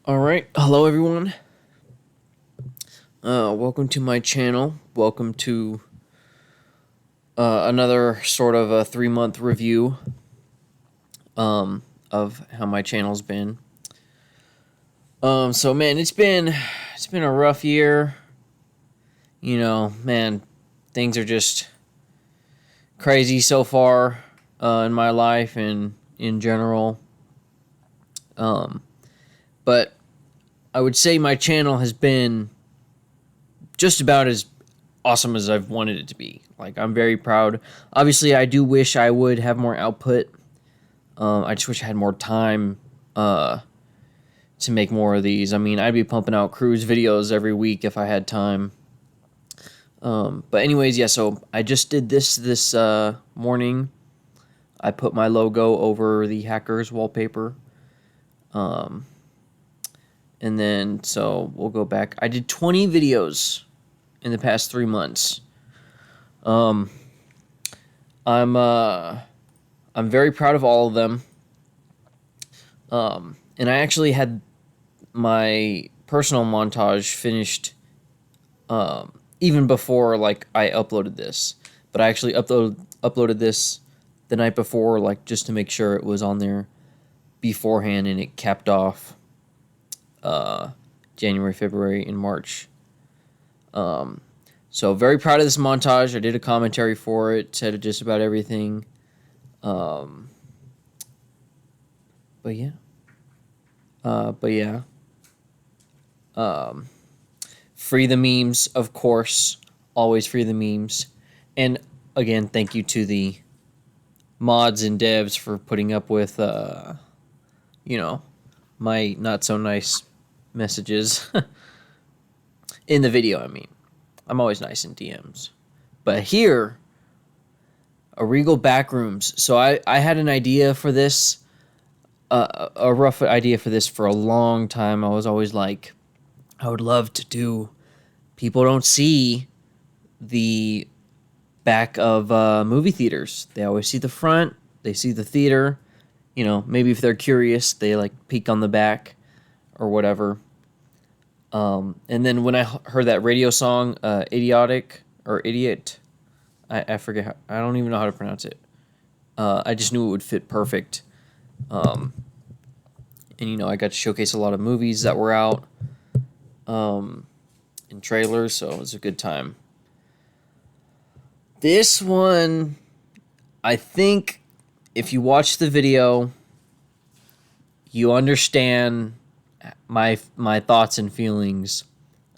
All right, hello everyone. Welcome to my channel. Welcome to another sort of a 3-month review of how my channel's been. So man, it's been a rough year. Man, things are just crazy so far in my life and in general. But I would say my channel has been just about as awesome as I've wanted it to be. Like, I'm very proud. Obviously, I do wish I would have more output. I just wish I had more time to make more of these. I mean, I'd be pumping out cruise videos every week if I had time. But anyways, yeah, so I just did this morning. I put my logo over the Hackers wallpaper. And then, so we'll go back. I did 20 videos in the past 3 months. I'm very proud of all of them. And I actually had my personal montage finished even before like I uploaded this. But I actually uploaded this the night before, like just to make sure it was on there beforehand, and it capped off January, February, and March. So very proud of this montage. I did a commentary for it, said just about everything. But yeah. But yeah. Free the memes, of course. Always free the memes. And again, thank you to the mods and devs for putting up with, my not so nice messages in the video. I mean, I'm always nice in DMs. But here, a Regal Backrooms. So I had an idea for this, a rough idea for this for a long time. I was always like, I would love to do. People don't see the back of movie theaters. They always see the front. They see the theater. Maybe if they're curious, they like peek on the back or whatever. And then when I heard that radio song, Idiotic or Idiot, I forget how, I don't even know how to pronounce it. I just knew it would fit perfect. And I got to showcase a lot of movies that were out in trailers, so it was a good time. This one, I think if you watch the video, you understand my thoughts and feelings.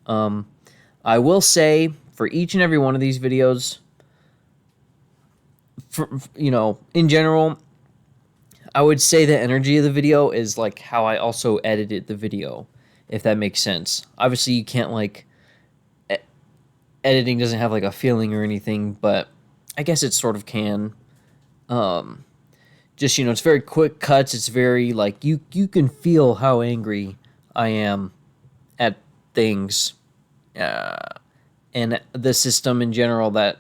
I will say for each and every one of these videos, in general, I would say the energy of the video is like how I also edited the video, if that makes sense. Obviously, you can't like editing doesn't have like a feeling or anything, but I guess it sort of can. Just it's very quick cuts. It's very like you can feel how angry I am at things, and the system in general that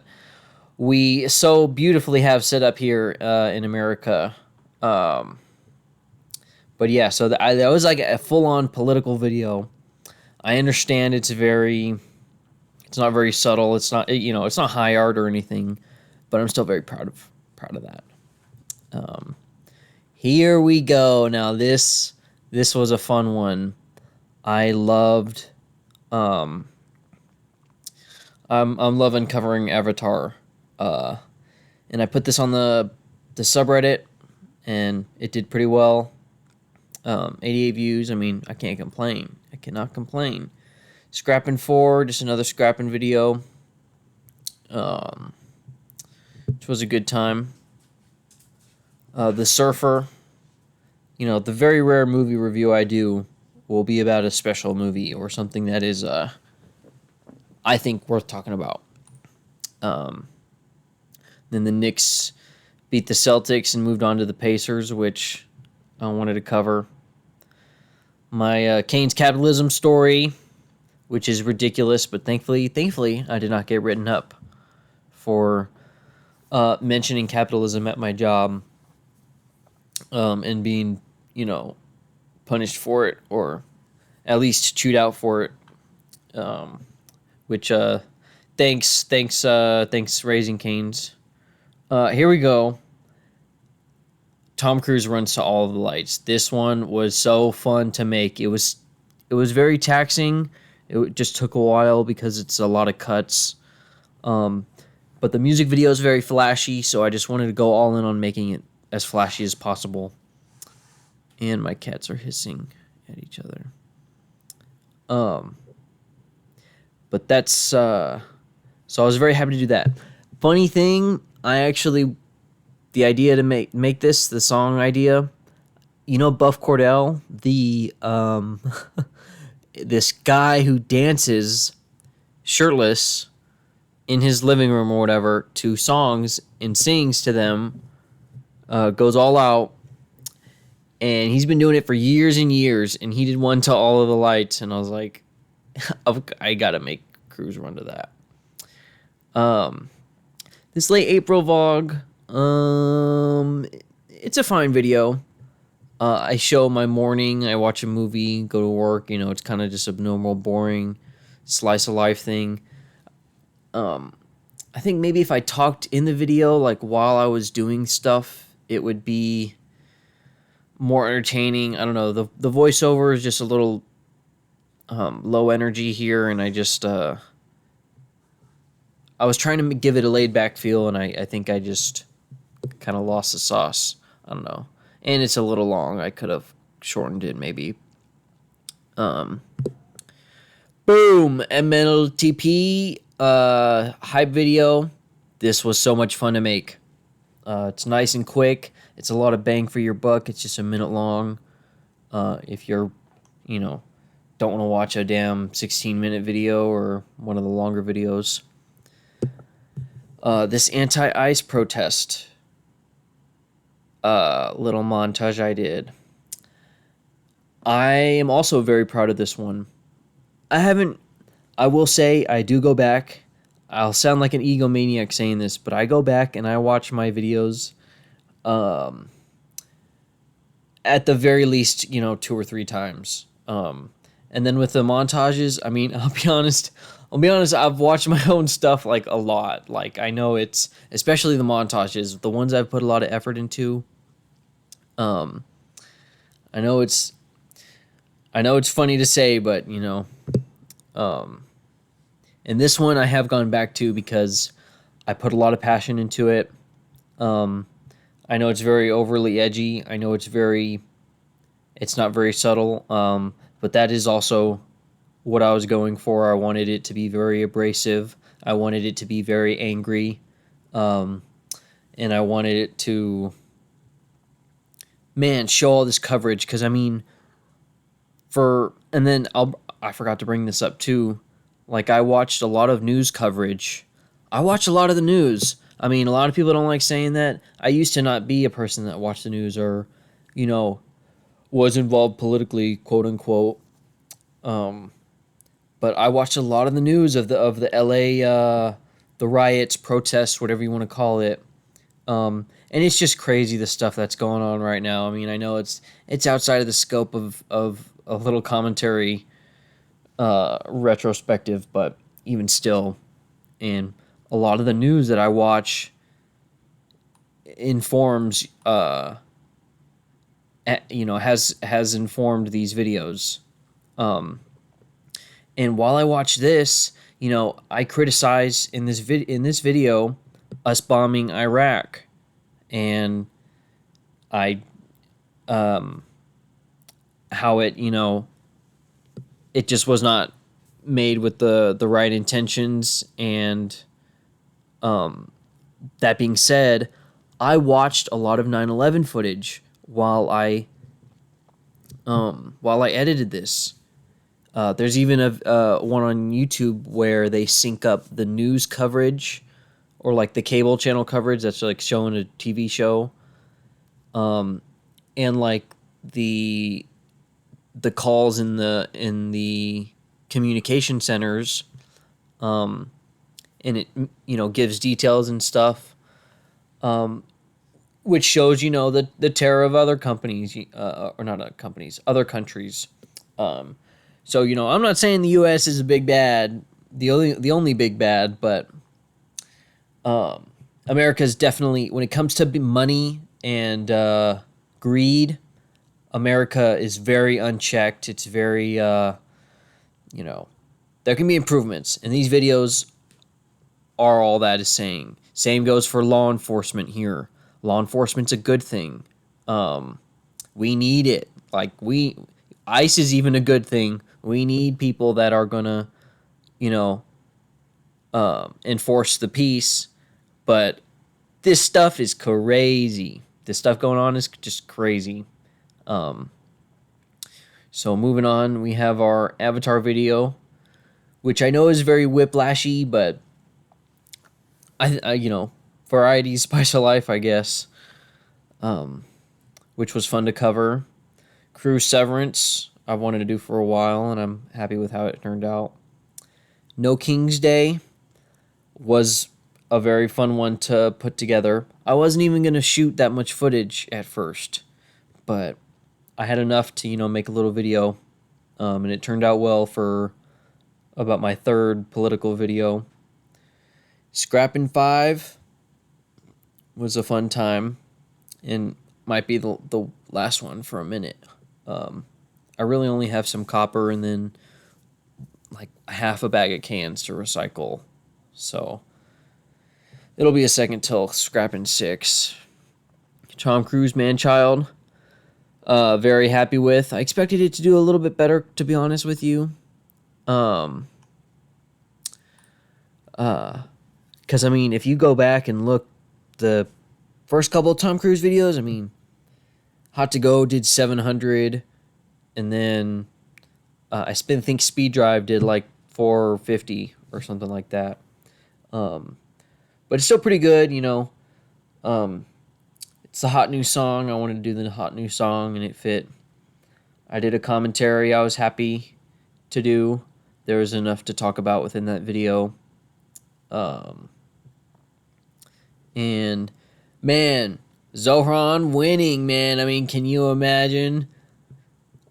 we so beautifully have set up here in America. But yeah, so that was like a full-on political video. I understand it's not very subtle. It's not it's not high art or anything, but I'm still very proud of that. Here we go. Now this was a fun one. I loved. I'm loving covering Avatar, and I put this on the subreddit, and it did pretty well. 88 views. I mean, I can't complain. I cannot complain. Scrapping 4, just another scrapping video. Which was a good time. The Surfer. The very rare movie review I do will be about a special movie or something that is, I think, worth talking about. Then the Knicks beat the Celtics and moved on to the Pacers, which I wanted to cover. My Kane's capitalism story, which is ridiculous, but thankfully, I did not get written up for mentioning capitalism at my job, and being, punished for it or at least chewed out for it. Which thanks Raising Cane's. Here we go. Tom Cruise runs to all of the lights. This one was so fun to make. It was very taxing. It just took a while because it's a lot of cuts. But the music video is very flashy, so I just wanted to go all in on making it as flashy as possible. And my cats are hissing at each other. But that's so I was very happy to do that. Funny thing, the idea to make this, the song idea, Buff Cordell, the this guy who dances shirtless in his living room or whatever to songs and sings to them, goes all out, and he's been doing it for years and years, and he did one to All of the Lights, and I was like, I gotta make Cruise run to that. This late April vlog, it's a fine video. I show my morning, I watch a movie, go to work, it's kind of just a normal, boring slice of life thing. I think maybe if I talked in the video, like while I was doing stuff, it would be more entertaining. I don't know. The voiceover is just a little low energy here, and I was trying to give it a laid back feel, and I think I just kind of lost the sauce. I don't know. And it's a little long. I could have shortened it maybe. Boom! MLTP hype video. This was so much fun to make. It's nice and quick. It's a lot of bang for your buck. It's just a minute long. If you're, don't want to watch a damn 16-minute video or one of the longer videos. This anti-ICE protest little montage I did. I am also very proud of this one. I will say I do go back. I'll sound like an egomaniac saying this, but I go back and I watch my videos at the very least, 2 or 3 times. And then with the montages, I mean, I'll be honest, I've watched my own stuff like a lot. Like I know it's, especially the montages, the ones I've put a lot of effort into. I know it's funny to say, but and this one I have gone back to because I put a lot of passion into it. I know it's very overly edgy. I know it's not very subtle. But that is also what I was going for. I wanted it to be very abrasive. I wanted it to be very angry. And I wanted it to, show all this coverage. Because, I mean, I forgot to bring this up too. Like, I watched a lot of news coverage. I watch a lot of the news. I mean, a lot of people don't like saying that. I used to not be a person that watched the news or, was involved politically, quote unquote. But I watched a lot of the news of the LA, the riots, protests, whatever you want to call it. And it's just crazy the stuff that's going on right now. I mean, I know it's outside of the scope of a little commentary, retrospective, but even still, and a lot of the news that I watch informs, has informed these videos. And while I watch this, I criticize in this video us bombing Iraq, and how it it just was not made with the right intentions. And that being said, I watched a lot of 9/11 footage while I edited this. There's even a one on YouTube where they sync up the news coverage, or like the cable channel coverage that's like showing a TV show, and like the calls in the communication centers, and it gives details and stuff, which shows the terror of other companies, or not companies, other countries. So, I'm not saying the U.S. is a big bad, the only big bad, but America's definitely, when it comes to money and greed, America is very unchecked. It's very, there can be improvements, and these videos are all that is saying. Same goes for law enforcement here. Law enforcement's a good thing. We need it. ICE is even a good thing. We need people that are gonna, enforce the peace. But this stuff is crazy. This stuff going on is just crazy. So moving on, we have our Avatar video, which I know is very whiplashy, but variety, spice of life, I guess. Which was fun to cover. Crew Severance, I've wanted to do for a while, and I'm happy with how it turned out. No King's Day was a very fun one to put together. I wasn't even going to shoot that much footage at first, but I had enough to, make a little video, and it turned out well for about my third political video. Scrappin' 5 was a fun time, and might be the last one for a minute. I really only have some copper and then like half a bag of cans to recycle, so it'll be a second till Scrappin' 6. Tom Cruise Man-Child, very happy with. I expected it to do a little bit better, to be honest with you. Because, if you go back and look the first couple of Tom Cruise videos, Hot to Go did 700, and then I think Speed Drive did like 450 or something like that. But it's still pretty good, It's a hot new song. I wanted to do the hot new song, and it fit. I did a commentary I was happy to do. There was enough to talk about within that video. And man, Zohran winning, man. Can you imagine?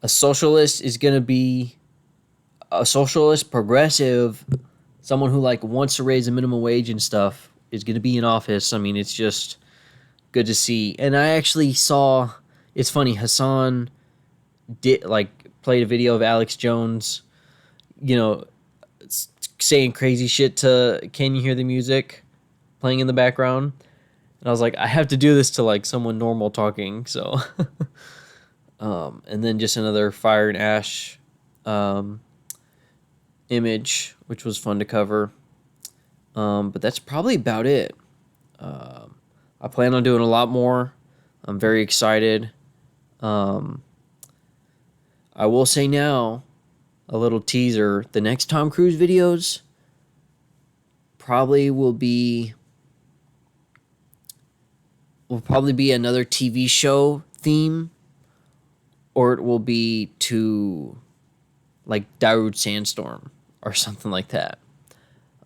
A socialist is going to be a socialist, progressive, someone who wants to raise the minimum wage and stuff is going to be in office. It's just good to see. And I actually saw, it's funny, Hassan played a video of Alex Jones, saying crazy shit to Can You Hear the Music playing in the background. And I was like, I have to do this to someone normal talking. So, and then just another Fire and Ash image, which was fun to cover. But that's probably about it. I plan on doing a lot more. I'm very excited. I will say now, a little teaser, the next Tom Cruise videos will probably be another TV show theme, or it will be to Darude Sandstorm or something like that.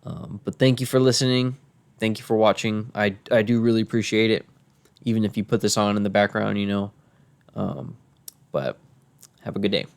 But thank you for listening. Thank you for watching. I do really appreciate it, even if you put this on in the background, But have a good day.